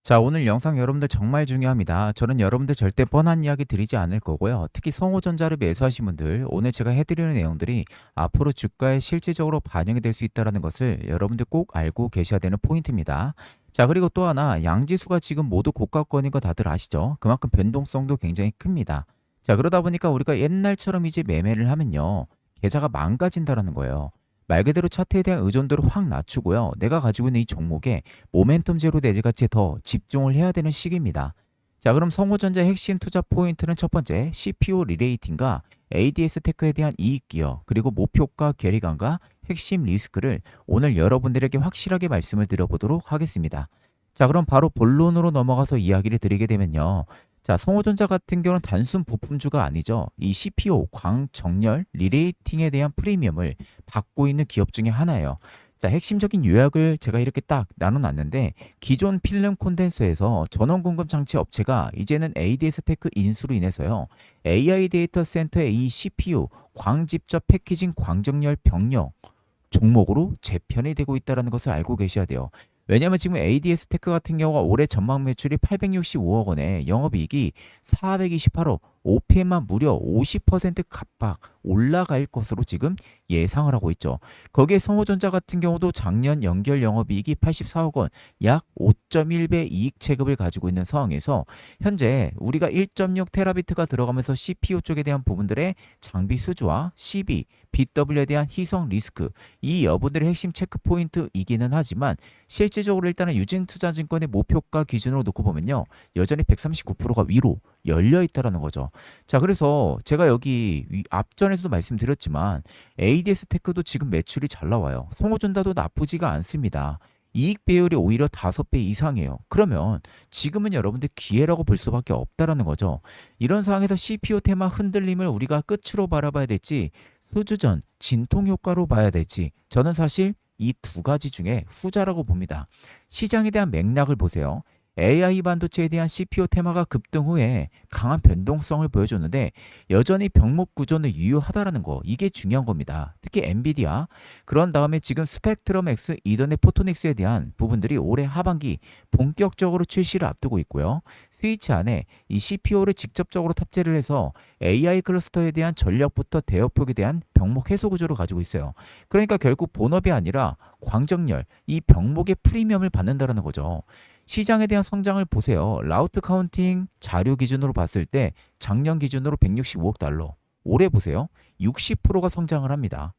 자, 오늘 영상 여러분들 정말 중요합니다. 저는 여러분들 절대 뻔한 이야기 드리지 않을 거고요. 특히 성호전자를 매수하신 분들, 오늘 제가 해드리는 내용들이 앞으로 주가에 실질적으로 반영이 될 수 있다는 것을 여러분들 꼭 알고 계셔야 되는 포인트입니다. 자, 그리고 또 하나, 양지수가 지금 모두 고가권인 거 다들 아시죠? 그만큼 변동성도 굉장히 큽니다. 자, 그러다 보니까 우리가 옛날처럼 이제 매매를 하면요, 계좌가 망가진다라는 거예요. 말 그대로 차트에 대한 의존도를 확 낮추고요. 내가 가지고 있는 이 종목에 모멘텀제로 내지같이 더 집중을 해야 되는 시기입니다. 자, 그럼 성호전자의 핵심 투자 포인트는 첫 번째, CPO 리레이팅과 ADS 테크에 대한 이익 기여, 그리고 목표가 괴리감과 핵심 리스크를 오늘 여러분들에게 확실하게 말씀을 드려보도록 하겠습니다. 자, 그럼 바로 본론으로 넘어가서 이야기를 드리게 되면요. 자, 성호전자 같은 경우는 단순 부품주가 아니죠. 이 CPO, 광정렬, 리레이팅에 대한 프리미엄을 받고 있는 기업 중에 하나예요. 자, 핵심적인 요약을 제가 이렇게 딱 나눠놨는데, 기존 필름 콘덴서에서 전원 공급 장치 업체가 이제는 ADS 테크 인수로 인해서요, AI 데이터 센터의 이 CPU, 광집접 패키징 광정렬 병력 종목으로 재편이 되고 있다는 것을 알고 계셔야 돼요. 왜냐하면 지금 ADS 테크 같은 경우가 올해 전망 매출이 865억 원에 영업이익이 428억, OPM만 무려 50% 갑박 올라갈 것으로 지금 예상을 하고 있죠. 거기에 성호전자 같은 경우도 작년 연결 영업이익이 84억 원, 약 5.1배 이익 체급을 가지고 있는 상황에서 현재 우리가 1.6 테라비트가 들어가면서 CPU 쪽에 대한 부분들의 장비 수주와 CB, BW에 대한 희석 리스크, 이 여부들의 핵심 체크 포인트이기는 하지만 실질적으로 일단은 유진투자증권의 목표가 기준으로 놓고 보면요, 여전히 139%가 위로 열려 있다라는 거죠. 자, 그래서 제가 여기 앞전에서도 말씀드렸지만 ADS 테크도 지금 매출이 잘 나와요. 성호전자도 나쁘지가 않습니다. 이익 배율이 오히려 5배 이상이에요. 그러면 지금은 여러분들 기회라고 볼 수밖에 없다라는 거죠. 이런 상황에서 CPU 테마 흔들림을 우리가 끝으로 바라봐야 될지, 수주전 진통 효과로 봐야 될지, 저는 사실 이 두 가지 중에 후자라고 봅니다. 시장에 대한 맥락을 보세요. AI 반도체에 대한 CPU 테마가 급등 후에 강한 변동성을 보여줬는데 여전히 병목 구조는 유효하다라는 거, 이게 중요한 겁니다. 특히 엔비디아, 그런 다음에 지금 스펙트럼 X 이더넷 포토닉스에 대한 부분들이 올해 하반기 본격적으로 출시를 앞두고 있고요. 스위치 안에 이 CPU를 직접적으로 탑재를 해서 AI 클러스터에 대한 전력부터 대역폭에 대한 병목 해소 구조를 가지고 있어요. 그러니까 결국 본업이 아니라 광정렬, 이 병목의 프리미엄을 받는다라는 거죠. 시장에 대한 성장을 보세요. 라우트 카운팅 자료 기준으로 봤을 때 작년 기준으로 165억 달러. 올해 보세요. 60%가 성장을 합니다.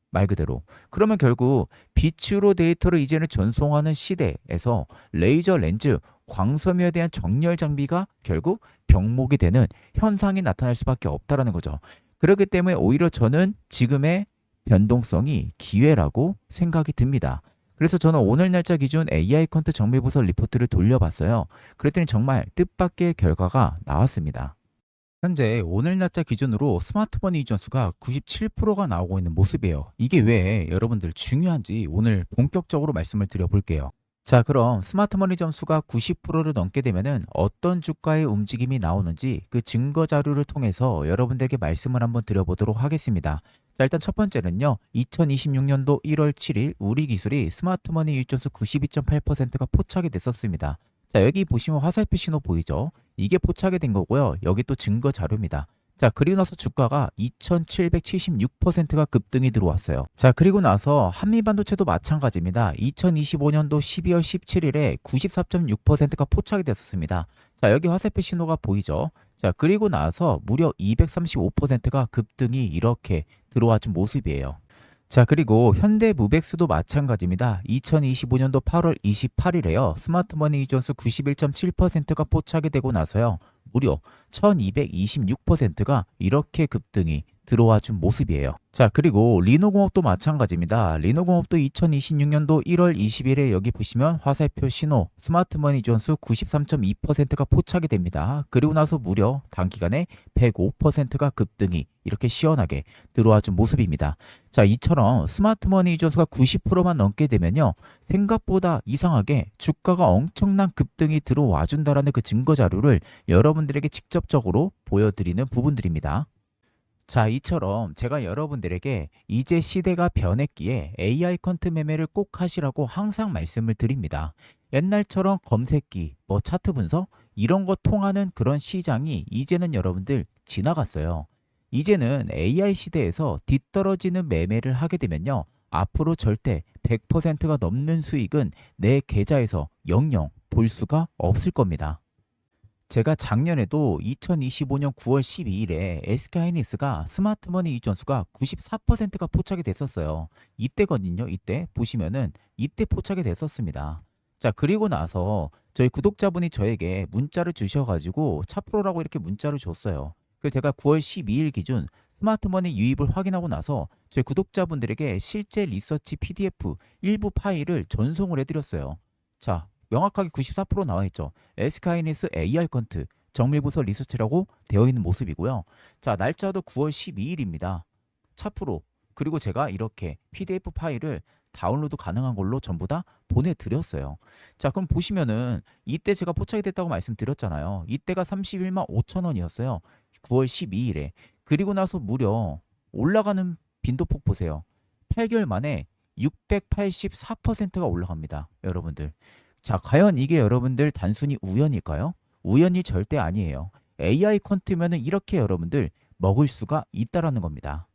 말 그대로. 그러면 결국 빛으로 데이터를 이제는 전송하는 시대에서 레이저 렌즈, 광섬유에 대한 정렬 장비가 결국 병목이 되는 현상이 나타날 수밖에 없다라는 거죠. 그렇기 때문에 오히려 저는 지금의 변동성이 기회라고 생각이 듭니다. 그래서 저는 오늘 날짜 기준 AI 컨트 정밀부서 리포트를 돌려봤어요. 그랬더니 정말 뜻밖의 결과가 나왔습니다. 현재 오늘 날짜 기준으로 스마트머니 이전수가 97%가 나오고 있는 모습이에요. 이게 왜 여러분들 중요한지 오늘 본격적으로 말씀을 드려볼게요. 자, 그럼 스마트머니 점수가 90%를 넘게 되면은 어떤 주가의 움직임이 나오는지 그 증거 자료를 통해서 여러분들에게 말씀을 한번 드려보도록 하겠습니다. 자, 일단 첫 번째는요, 2026년도 1월 7일 우리 기술이 스마트머니 유입점수 92.8%가 포착이 됐었습니다. 자, 여기 보시면 화살표 신호 보이죠? 이게 포착이 된 거고요. 여기 또 증거 자료입니다. 자, 그리고 나서 주가가 2776%가 급등이 들어왔어요. 자, 그리고 나서 한미반도체도 마찬가지입니다. 2025년도 12월 17일에 94.6%가 포착이 됐었습니다. 자, 여기 화살표 신호가 보이죠? 자, 그리고 나서 무려 235%가 급등이 이렇게 들어와 준 모습이에요. 자, 그리고 현대무백수도 마찬가지입니다. 2025년도 8월 28일에요. 스마트머니 이전수 91.7%가 포착이 되고 나서요, 무려 1226%가 이렇게 급등이 들어와 준 모습이에요. 자, 그리고 리노공업도 마찬가지입니다. 리노공업도 2026년도 1월 20일에 여기 보시면 화살표 신호 스마트머니 전수 93.2%가 포착이 됩니다. 그리고 나서 무려 단기간에 105%가 급등이 이렇게 시원하게 들어와 준 모습입니다. 자, 이처럼 스마트머니 전수가 90%만 넘게 되면요, 생각보다 이상하게 주가가 엄청난 급등이 들어와 준다라는 그 증거 자료를 여러분들에게 직접적으로 보여드리는 부분들입니다. 자, 이처럼 제가 여러분들에게 이제 시대가 변했기에 AI 컨트 매매를 꼭 하시라고 항상 말씀을 드립니다. 옛날처럼 검색기, 뭐 차트 분석 이런 거 통하는 그런 시장이 이제는 여러분들 지나갔어요. 이제는 AI 시대에서 뒤떨어지는 매매를 하게 되면요. 앞으로 절대 100%가 넘는 수익은 내 계좌에서 영영 볼 수가 없을 겁니다. 제가 작년에도 2025년 9월 12일에 SK하이닉스가 스마트머니 이전수가 94%가 포착이 됐었어요. 이때거든요. 이때 보시면은 이때 포착이 됐었습니다. 자, 그리고 나서 저희 구독자분이 저에게 문자를 주셔가지고 차프로라고 이렇게 문자를 줬어요. 그래서 제가 9월 12일 기준 스마트머니 유입을 확인하고 나서 저희 구독자분들에게 실제 리서치 PDF 일부 파일을 전송을 해드렸어요. 자, 명확하게 94% 나와 있죠. SK하이닉스 AR 컨트 정밀부서 리서치라고 되어 있는 모습이고요. 자, 날짜도 9월 12일입니다. 차프로. 그리고 제가 이렇게 PDF 파일을 다운로드 가능한 걸로 전부 다 보내드렸어요. 자, 그럼 보시면은 이때 제가 포착이 됐다고 말씀드렸잖아요. 이때가 31만 5천 원이었어요. 9월 12일에. 그리고 나서 무려 올라가는 빈도폭 보세요. 8개월 만에 684%가 올라갑니다. 여러분들. 자, 과연 이게 여러분들 단순히 우연일까요? 우연이 절대 아니에요. AI 컨트면은 이렇게 여러분들 먹을 수가 있다라는 겁니다.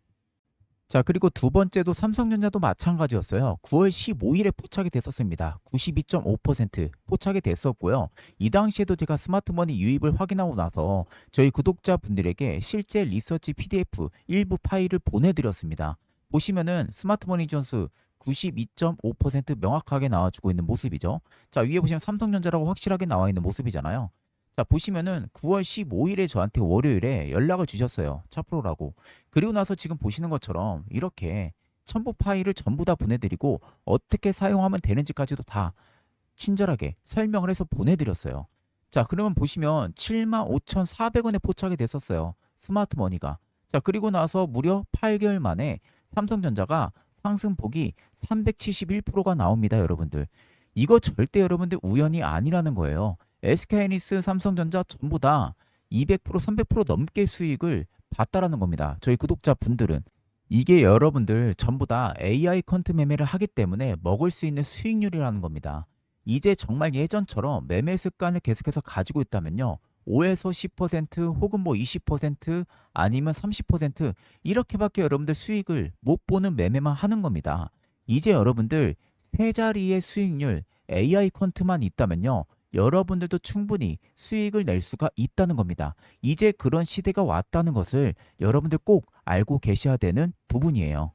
자, 그리고 두 번째도 삼성전자도 마찬가지였어요. 9월 15일에 포착이 됐었습니다. 92.5% 포착이 됐었고요. 이 당시에도 제가 스마트머니 유입을 확인하고 나서 저희 구독자분들에게 실제 리서치 PDF 일부 파일을 보내드렸습니다. 보시면은 스마트머니 전수 92.5% 명확하게 나와주고 있는 모습이죠. 자, 위에 보시면 삼성전자라고 확실하게 나와 있는 모습이잖아요. 자, 보시면은 9월 15일에 저한테 월요일에 연락을 주셨어요. 차프로라고. 그리고 나서 지금 보시는 것처럼 이렇게 첨부 파일을 전부 다 보내드리고 어떻게 사용하면 되는지까지도 다 친절하게 설명을 해서 보내드렸어요. 자, 그러면 보시면 75,400원에 포착이 됐었어요. 스마트머니가. 자, 그리고 나서 무려 8개월 만에 삼성전자가 상승폭이 371%가 나옵니다, 여러분들. 이거 절대 여러분들 우연이 아니라는 거예요. SK하이닉스, 삼성전자 전부 다 200%, 300% 넘게 수익을 봤다라는 겁니다. 저희 구독자분들은. 이게 여러분들 전부 다 AI 컨트 매매를 하기 때문에 먹을 수 있는 수익률이라는 겁니다. 이제 정말 예전처럼 매매 습관을 계속해서 가지고 있다면요. 5에서 10% 혹은 뭐 20% 아니면 30% 이렇게밖에 여러분들 수익을 못 보는 매매만 하는 겁니다. 이제 여러분들 세 자리의 수익률 AI 컨트만 있다면요. 여러분들도 충분히 수익을 낼 수가 있다는 겁니다. 이제 그런 시대가 왔다는 것을 여러분들 꼭 알고 계셔야 되는 부분이에요.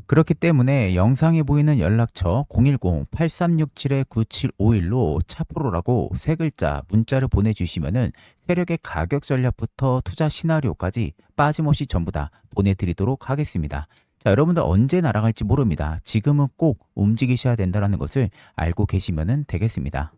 그렇기 때문에 영상에 보이는 연락처 010-8367-9751로 차프로라고 세 글자 문자를 보내주시면은 세력의 가격 전략부터 투자 시나리오까지 빠짐없이 전부 다 보내드리도록 하겠습니다. 자, 여러분들 언제 날아갈지 모릅니다. 지금은 꼭 움직이셔야 된다는 것을 알고 계시면 되겠습니다.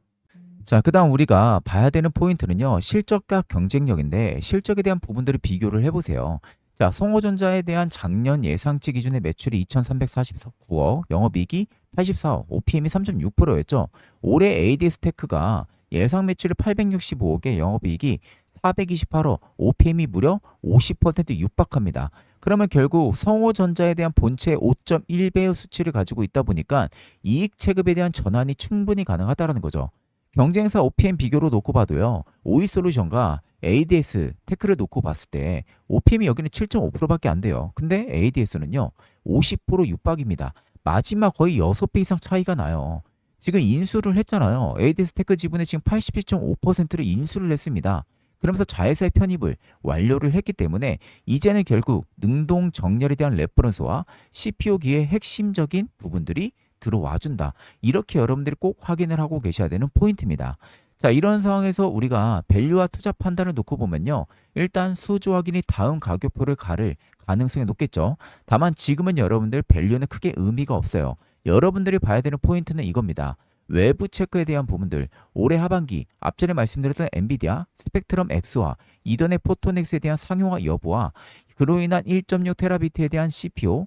자, 그 다음 우리가 봐야 되는 포인트는요. 실적과 경쟁력인데 실적에 대한 부분들을 비교를 해보세요. 자, 성호전자에 대한 작년 예상치 기준의 매출이 2,349억, 영업이익이 84억, OPM이 3.6%였죠. 올해 ADS테크가 예상 매출이 865억에 영업이익이 428억, OPM이 무려 50% 육박합니다. 그러면 결국 성호전자에 대한 본체 5.1배의 수치를 가지고 있다 보니까 이익 체급에 대한 전환이 충분히 가능하다는 거죠. 경쟁사 OPM 비교로 놓고 봐도요. 오이솔루션과 ADS 테크를 놓고 봤을 때 OPM이 여기는 7.5%밖에 안 돼요. 근데 ADS는요. 50% 육박입니다. 마지막 거의 6배 이상 차이가 나요. 지금 인수를 했잖아요. ADS 테크 지분의 지금 87.5%를 인수를 했습니다. 그러면서 자회사의 편입을 완료를 했기 때문에 이제는 결국 능동 정렬에 대한 레퍼런스와 CPO기의 핵심적인 부분들이 들어와준다. 이렇게 여러분들이 꼭 확인을 하고 계셔야 되는 포인트입니다. 자, 이런 상황에서 우리가 밸류와 투자 판단을 놓고 보면요. 일단 수주 확인이 다음 가격표를 가를 가능성이 높겠죠. 다만 지금은 여러분들 밸류는 크게 의미가 없어요. 여러분들이 봐야 되는 포인트는 이겁니다. 외부 체크에 대한 부분들, 올해 하반기 앞전에 말씀드렸던 엔비디아, 스펙트럼 X와 이더넷 포토넥스에 대한 상용화 여부와 그로 인한 1.6 테라비트에 대한 CPO,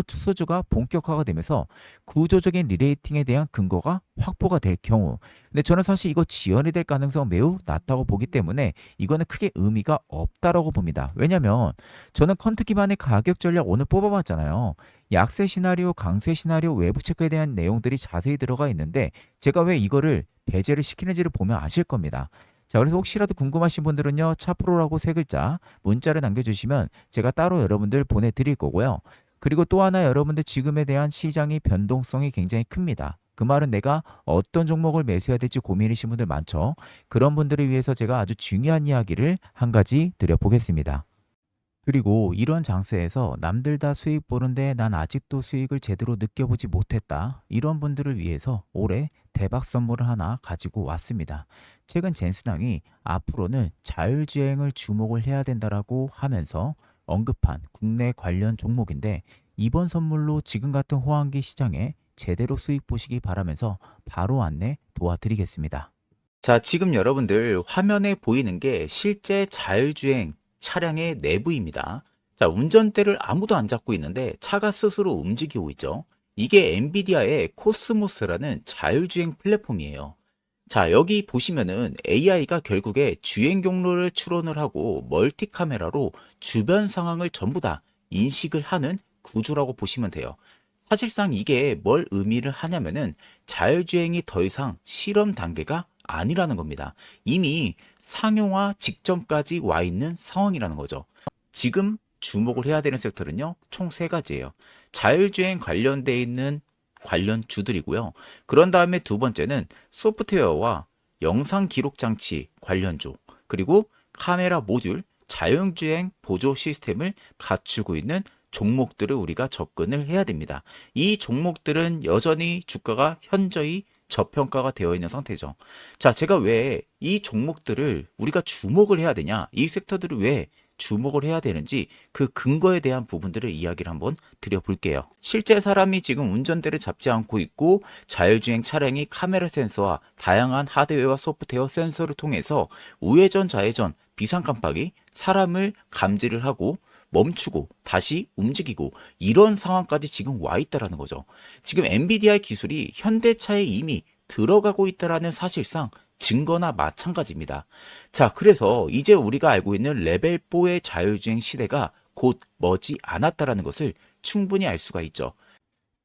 수주가 본격화가 되면서 구조적인 리레이팅에 대한 근거가 확보가 될 경우. 근데 저는 사실 이거 지연이 될 가능성은 매우 낮다고 보기 때문에 이거는 크게 의미가 없다라고 봅니다. 왜냐면 저는 퀀트 기반의 가격 전략 오늘 뽑아봤잖아요. 약세 시나리오, 강세 시나리오, 외부 체크에 대한 내용들이 자세히 들어가 있는데 제가 왜 이거를 배제를 시키는지를 보면 아실 겁니다. 자, 그래서 혹시라도 궁금하신 분들은요, 차프로라고 세 글자 문자를 남겨주시면 제가 따로 여러분들 보내드릴 거고요. 그리고 또 하나 여러분들 지금에 대한 시장의 변동성이 굉장히 큽니다. 그 말은 내가 어떤 종목을 매수해야 될지 고민이신 분들 많죠. 그런 분들을 위해서 제가 아주 중요한 이야기를 한 가지 드려보겠습니다. 그리고 이런 장세에서 남들 다 수익 보는데 난 아직도 수익을 제대로 느껴보지 못했다. 이런 분들을 위해서 올해 대박 선물을 하나 가지고 왔습니다. 최근 젠스당이 앞으로는 자율주행을 주목을 해야 된다라고 하면서 언급한 국내 관련 종목인데 이번 선물로 지금 같은 호황기 시장에 제대로 수익 보시기 바라면서 바로 안내 도와드리겠습니다. 자, 지금 여러분들 화면에 보이는 게 실제 자율주행 차량의 내부입니다. 자, 운전대를 아무도 안 잡고 있는데 차가 스스로 움직이고 있죠. 이게 엔비디아의 코스모스라는 자율주행 플랫폼이에요. 자, 여기 보시면은 AI가 결국에 주행 경로를 추론을 하고 멀티 카메라로 주변 상황을 전부 다 인식을 하는 구조라고 보시면 돼요. 사실상 이게 뭘 의미를 하냐면은 자율주행이 더 이상 실험 단계가 아니라는 겁니다. 이미 상용화 직전까지 와 있는 상황이라는 거죠. 지금 주목을 해야 되는 섹터는요, 총 세 가지예요. 자율주행 관련돼 있는 관련주들이고요. 그런 다음에 두 번째는 소프트웨어와 영상 기록 장치 관련주, 그리고 카메라 모듈, 자율주행 보조 시스템을 갖추고 있는 종목들을 우리가 접근을 해야 됩니다. 이 종목들은 여전히 주가가 현저히 저평가가 되어 있는 상태죠. 자, 제가 왜 이 종목들을 우리가 주목을 해야 되냐, 이 섹터들을 왜 주목을 해야 되는지 그 근거에 대한 부분들을 이야기를 한번 드려볼게요. 실제 사람이 지금 운전대를 잡지 않고 있고 자율주행 차량이 카메라 센서와 다양한 하드웨어와 소프트웨어 센서를 통해서 우회전, 좌회전, 비상 깜빡이, 사람을 감지를 하고 멈추고 다시 움직이고 이런 상황까지 지금 와 있다라는 거죠. 지금 엔비디아의 기술이 현대차에 이미 들어가고 있다라는 사실상 증거나 마찬가지입니다. 자, 그래서 이제 우리가 알고 있는 레벨 4의 자율주행 시대가 곧 머지 않았다라는 것을 충분히 알 수가 있죠.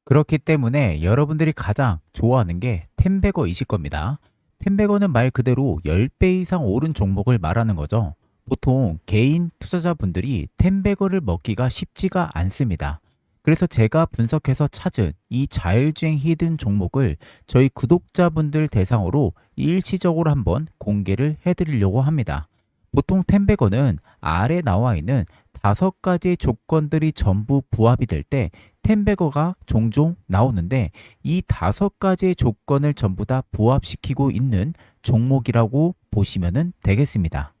그렇기 때문에 여러분들이 가장 좋아하는 게 템베거이실 겁니다. 템베거는 말 그대로 10배 이상 오른 종목을 말하는 거죠. 보통 개인 투자자분들이 템베거를 먹기가 쉽지가 않습니다. 그래서 제가 분석해서 찾은 이 자율주행 히든 종목을 저희 구독자분들 대상으로 일시적으로 한번 공개를 해드리려고 합니다. 보통 템베거는 아래 나와 있는 5가지의 조건들이 전부 부합이 될 때 템베거가 종종 나오는데 이 5가지의 조건을 전부 다 부합시키고 있는 종목이라고 보시면 되겠습니다.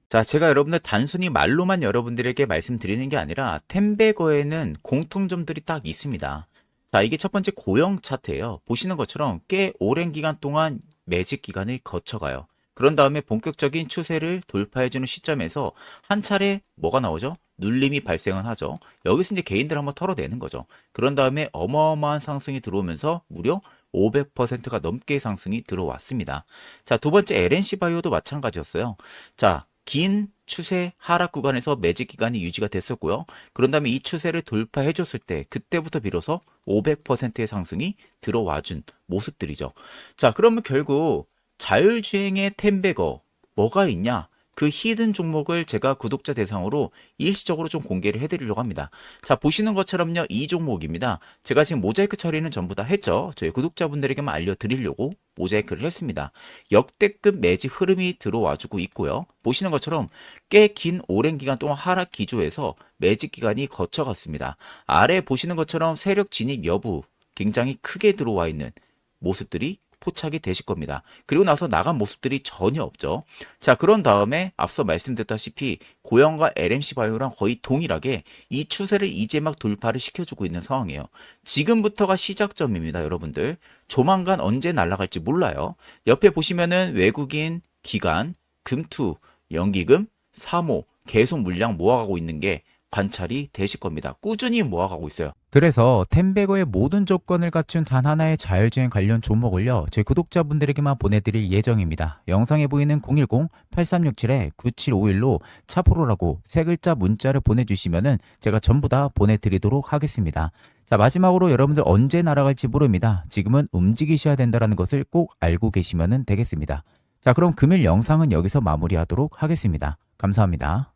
자, 제가 여러분들 단순히 말로만 여러분들에게 말씀드리는 게 아니라 템베거에는 공통점들이 딱 있습니다. 자, 이게 첫 번째 고형 차트예요. 보시는 것처럼 꽤 오랜 기간 동안 매집 기간을 거쳐가요. 그런 다음에 본격적인 추세를 돌파해주는 시점에서 한 차례 뭐가 나오죠? 눌림이 발생을 하죠. 여기서 이제 개인들 한번 털어내는 거죠. 그런 다음에 어마어마한 상승이 들어오면서 무려 500%가 넘게 상승이 들어왔습니다. 자, 두 번째 LNC 바이오도 마찬가지였어요. 자, 긴 추세 하락 구간에서 매집 기간이 유지가 됐었고요. 그런 다음에 이 추세를 돌파해 줬을 때 그때부터 비로소 500%의 상승이 들어와준 모습들이죠. 자, 그러면 결국 자율주행의 템베거 뭐가 있냐? 그 히든 종목을 제가 구독자 대상으로 일시적으로 좀 공개를 해드리려고 합니다. 자, 보시는 것처럼요, 이 종목입니다. 제가 지금 모자이크 처리는 전부 다 했죠. 저희 구독자분들에게만 알려드리려고 모자이크를 했습니다. 역대급 매집 흐름이 들어와주고 있고요. 보시는 것처럼 꽤 긴 오랜 기간 동안 하락 기조에서 매집 기간이 거쳐갔습니다. 아래 보시는 것처럼 세력 진입 여부 굉장히 크게 들어와 있는 모습들이 포착이 되실 겁니다. 그리고 나서 나간 모습들이 전혀 없죠. 자, 그런 다음에 앞서 말씀드렸다시피 고영과 LMC 바이오랑 거의 동일하게 이 추세를 이제 막 돌파를 시켜주고 있는 상황이에요. 지금부터가 시작점입니다, 여러분들. 조만간 언제 날아갈지 몰라요. 옆에 보시면은 외국인, 기관, 금투, 연기금, 사모 계속 물량 모아가고 있는 게 관찰이 되실 겁니다. 꾸준히 모아가고 있어요. 그래서 텐베거의 모든 조건을 갖춘 단 하나의 자율주행 관련 종목을요, 제 구독자분들에게만 보내드릴 예정입니다. 영상에 보이는 010-8367-9751로 차프로라고 세 글자 문자를 보내주시면은 제가 전부 다 보내드리도록 하겠습니다. 자, 마지막으로 여러분들 언제 날아갈지 모릅니다. 지금은 움직이셔야 된다는 것을 꼭 알고 계시면 되겠습니다. 자, 그럼 금일 영상은 여기서 마무리하도록 하겠습니다. 감사합니다.